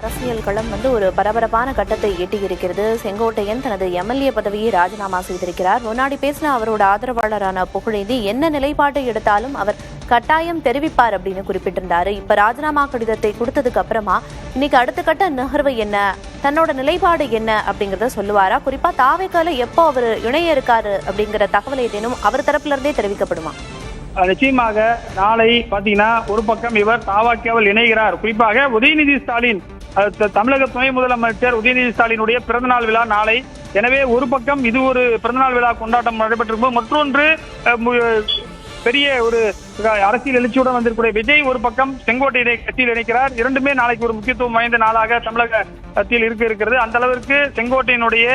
அரசியல் களம் ஒரு பரபரப்பான கட்டத்தை எட்டியிருக்கிறது. செங்கோட்டையன் தனது எம்எல்ஏ பதவியை ராஜினாமா செய்திருக்கிறார். முன்னாடி பேசின அவரோட ஆதரவாளரான புகழேந்தி என்ன நிலைப்பாட்டை எடுத்தாலும் அவர் கட்டாயம் தெரிவிப்பார் அப்படின்னு குறிப்பிட்டிருந்தாரு. இப்ப ராஜினாமா கடிதத்தை கொடுத்ததுக்கு அப்புறமா இன்னைக்கு அடுத்த கட்ட நகர்வு என்ன, தன்னோட நிலைப்பாடு என்ன அப்படிங்கறத சொல்லுவாரா? குறிப்பா தாவேக்கால எப்போ அவர் இணைய இருக்காரு அப்படிங்கிற தகவல் ஏதேனும் அவர் தரப்புல இருந்தே தெரிவிக்கப்படுமா? நிச்சயமாக நாளை பாத்தீங்கன்னா ஒரு பக்கம் இவர் தாவாக்காவில் இணைகிறார். குறிப்பாக உதயநிதி ஸ்டாலின், தமிழக துணை முதலமைச்சர் உதயநிதி ஸ்டாலினுடைய பிறந்தநாள் விழா நாளை. எனவே ஒரு பக்கம் இது ஒரு பிறந்தநாள் விழா கொண்டாட்டம் நடைபெற்றிருக்கும், மற்றொன்று பெரிய ஒரு அரசியல் எழுச்சியுடன் வந்திருக்கூடிய விஜய் ஒரு பக்கம் செங்கோட்டையை கட்சியில் இணைக்கிறார். இரண்டுமே நாளைக்கு ஒரு முக்கியத்துவம் வாய்ந்த நாளாக தமிழகத்தில் இருக்கிறது. அந்த அளவிற்கு செங்கோட்டையினுடைய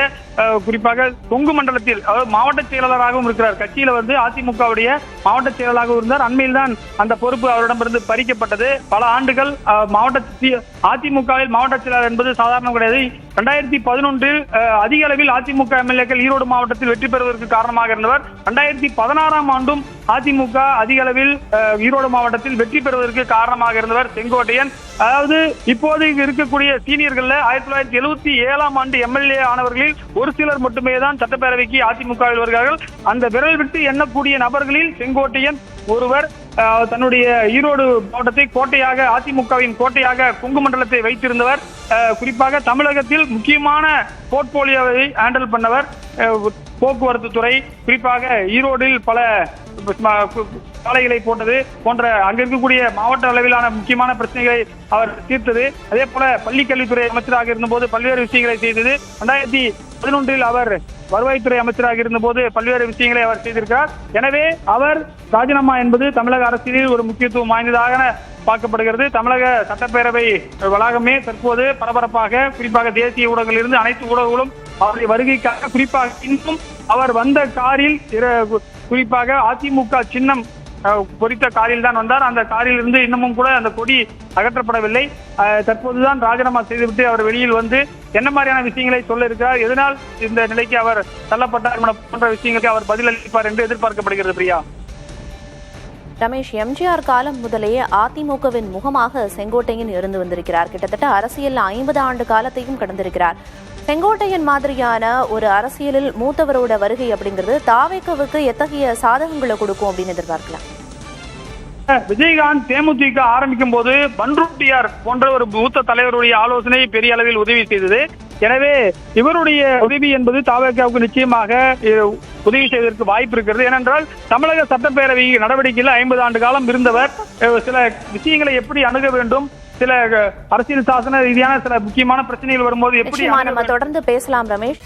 குறிப்பாக கொங்கு மண்டலத்தில் அதாவது மாவட்ட செயலாளராகவும் இருக்கிறார். கட்சியில அதிமுகவுடைய மாவட்ட செயலாளராகவும் இருந்தார். அண்மையில் தான் அந்த பொறுப்பு அவரிடமிருந்து பறிக்கப்பட்டது. பல ஆண்டுகள் அதிமுகவில் மாவட்ட செயலாளர் என்பது சாதாரணம் கிடையாது. 2011 அதிக அளவில் அதிமுக எம்எல்ஏக்கள் ஈரோடு மாவட்டத்தில் வெற்றி பெறுவதற்கு காரணமாக இருந்தவர். 2016 ஆண்டும் அதிமுக அதிக அளவில் ஈரோடு மாவட்டத்தில் வெற்றி பெறுவதற்கு காரணமாக இருந்தவர் செங்கோட்டையன். அதாவது இப்போது இருக்கக்கூடிய சீனியர்கள் 1977 ஆண்டு எம்எல்ஏ ஆனவர்களில் ஒரு சிலர் மட்டுமே தான் சட்டப்பேரவைக்கு அதிமுகவில் வருகிறார்கள். அந்த விரல் விட்டு எண்ணக்கூடிய நபர்களில் செங்கோட்டையன் ஒருவர். தன்னுடைய ஈரோடு மாவட்டத்தை கோட்டையாக, அதிமுகவின் கோட்டையாக கொங்கு மண்டலத்தை வைத்திருந்தவர். குறிப்பாக தமிழகத்தில் முக்கியமான போர்ட்போலியோவை ஹேண்டில் பண்ணவர். போக்குவரத்து துறை, குறிப்பாக ஈரோடில் பல சாலைகளை போட்டது போன்ற அங்க இருக்கக்கூடிய மாவட்ட அளவிலான முக்கியமான பிரச்சனைகளை அவர் தீர்த்தது. அதே போல பள்ளிக்கல்வித்துறை அமைச்சராக இருந்தபோது பல்வேறு விஷயங்களை செய்தது. 2011 அவர் வருவாய்த்துறை அமைச்சராக இருந்தபோது பல்வேறு விஷயங்களை அவர் செய்திருக்கிறார். எனவே அவர் ராஜினாமா என்பது தமிழக அரசியலில் ஒரு முக்கியத்துவம் வாய்ந்ததாக பார்க்கப்படுகிறது. தமிழக சட்டப்பேரவை வளாகமே தற்போது பரபரப்பாக, குறிப்பாக தேசிய ஊடகங்களில் இருந்து அனைத்து ஊடகங்களும் அவருடைய வருகைக்காக, குறிப்பாக இன்னும் அவர் வந்த காரில் குறிப்பாக அதிமுக சின்னம் பொறித்த காரில் தான் வந்தார். அந்த காரில் இருந்து இன்னமும் கூட அந்த கொடி அகற்றப்படவில்லை. தற்போதுதான் ராஜினாமா செய்துவிட்டு அவர் வெளியில் வந்து என்ன மாதிரியான விஷயங்களை சொல்ல இருக்கிறார், எதனால் இந்த நிலைக்கு அவர் தள்ளப்பட்டார் போன்ற விஷயங்களுக்கு அவர் பதிலளிப்பார் என்று எதிர்பார்க்கப்படுகிறது. பிரியா. ரமேஷ், எம்ஜிஆர் காலம் முதலேயே அதிமுகவின் முகமாக செங்கோட்டையன் இருந்து வந்திருக்கிறார். கிட்டத்தட்ட அரசியல் 50 ஆண்டு காலத்தையும் கடந்திருக்கிறார். செங்கோட்டையன் மாதிரியான ஒரு அரசியலில் மூத்தவரோட வருகை அப்படிங்கிறது தாவேக்காவுக்கு எத்தகைய சாதகங்களை கொடுக்கும் அப்படின்னு எதிர்பார்க்கலாம்? விஜயகாந்த் தேமுதிக ஆரம்பிக்கும் போது பன்ருட்டியார் போன்ற ஒரு மூத்த தலைவருடைய ஆலோசனை பெரிய அளவில் உதவி செய்தது. எனவே இவருடைய உதவி என்பது தாவேக்காவுக்கு நிச்சயமாக உதவி செய்வதற்கு வாய்ப்பு இருக்கிறது. ஏனென்றால் தமிழக சட்டப்பேரவை நடவடிக்கையில் 50 ஆண்டு காலம் இருந்தவர். சில விஷயங்களை எப்படி அணுக வேண்டும், சில அரசியல் சாசன ரீதியான சில முக்கியமான பிரச்சனைகள் வரும்போது எப்படி தொடர்ந்து பேசலாம் ரமேஷ்.